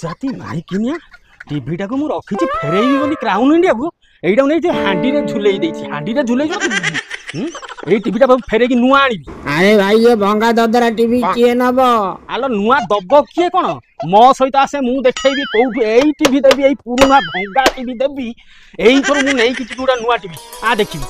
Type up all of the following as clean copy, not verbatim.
जाती माई किनिया टीवीटा को मु रखी फेरेबी बोली क्राउन इंडिया को एटा नहीं हांडी रे झुलई देछि हांडी रे झुलई ए टीवीटा फेरे की नुआ आनी। अरे भाई ये भंगा ददरा टीवी किए नब आलो नुआ दब किए कौन मो सहित आसे मु देखैबी कोठु एई टीवी देबी एई पुराना भंगा टीवी देबी एई थोर मु नै किछि गुडा नुआ टीवी आ देखिबी।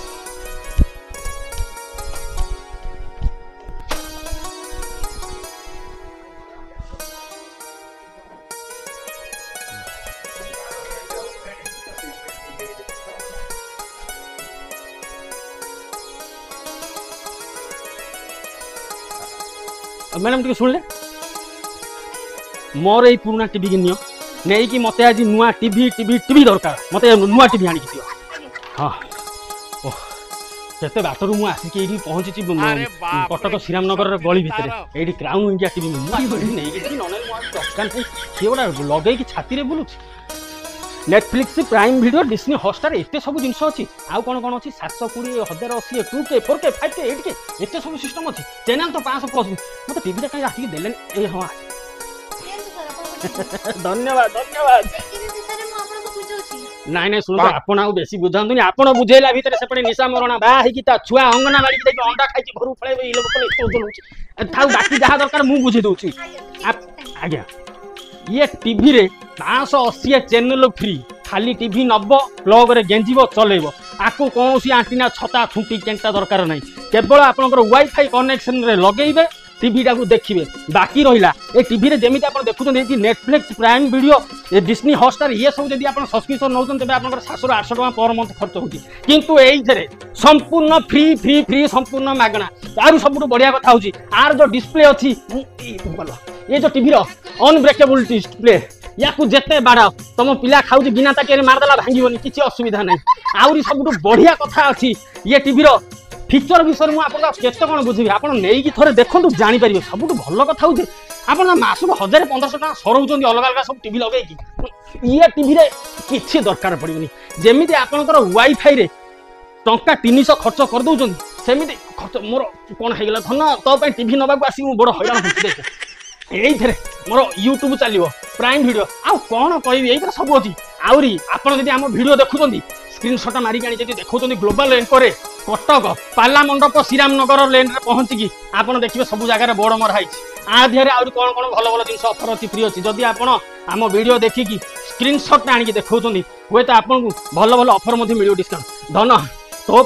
मैडम टी शुणले मोर ये पुराना टीवी की नियो नहीं कि मत आज नुआ टीवी टीवी टीवी दरकार मत नुआ टीवी आनी दियो। हाँ केते बाटर मु आसिक ये पहुंची कटक श्रीरामनगर गली भितर ये क्राउन इंडिया टीवी नहीं लगे छाती blue Netflix Prime Video Disney Hotstar एते सब जिनस अच्छी आउ कौन कौन अच्छी 720 1080 2K 4K 5K 8K एते सब सिस्टम अच्छी चैनल तो 500 प्लस मत टीवी कहीं आसिक देले ए हाँ धन्यवाद धन्यवाद नाई नाई शुणु आपन आउ बेसी बुझांतुनी आपन बुझेला भितर सेपटे निशा मरणा बा हेकी ता छुआ अंगनवाड़ी के अंडा खाई घर फळेबे इ लोक को एतो दलुची थाउ बाकी जहा दरकार मु बुझी दोची आज्ञा ये टीवी रे 580 चैनल फ्री खाली टीवी नब प्लग रे गेंजीब चलेब आपको कौन सी आंटीना छता खुंटी केनटा दरकार नहीं केवल आपनकर वाईफाई कनेक्शन रे लगेइबे टीवीटा को देखिए बाकी रहा ए टीवी रे जेमिति आप देखुं Netflix Prime Video Disney Hotstar ये सब जब आप सब्सक्रिप्शन नौ तेज आप 700 800 टका पर मंथ खर्च होती किंतु ये संपूर्ण फ्री फ्री फ्री संपूर्ण मागणा तार सब बढ़िया कथा होची आर जो डिस्प्ले अच्छी ये जो टीवी अनब्रेकेबल डिस्प्ले या जिते बाड़ तुम पिला खाऊ बिना ताकि मारदेला भांगोनी किसी असुविधा ना आहरी सब बढ़िया कथा अच्छी ये टीवी फीचर विषय मुझे केते कौन बुझी आप नहीं थोड़े देखो जापर सब भल कथा हूँ आप मासक 1000-1500 टका सराउं अलग अलग सब टीवी लगे ये टीवी किसी दरकार पड़ोनी जमी आपंकर वाईफाई रे टंका 300 खर्च कर दौरान सेमती खर्च मोर कौन होगा धन तो टीवी नवाक आसिक बड़ हैरान हो देख ये मोर यूट्यूब चलो प्राइम वीडियो आउ कौन कह ये सब अच्छी आहरी आपड़ आम भिड देखुं स्क्रीनशॉट मारिक आनी देखो ग्लोबल एंकर कटक पाला मंडप श्रीरामनगर लेन रे पहुंचिकी आपन देखिए सब जगह बोर्ड मराई आ धियारे आउरी कौन कौन भल भल जिन ऑफर अच्छी फ्री अच्छी जदि आपन आम वीडियो देखिकी स्क्रीनशॉट आनिक देखौछंदी हुए तो आपन भल भल ऑफर मिलियो डिस्काउंट धन तो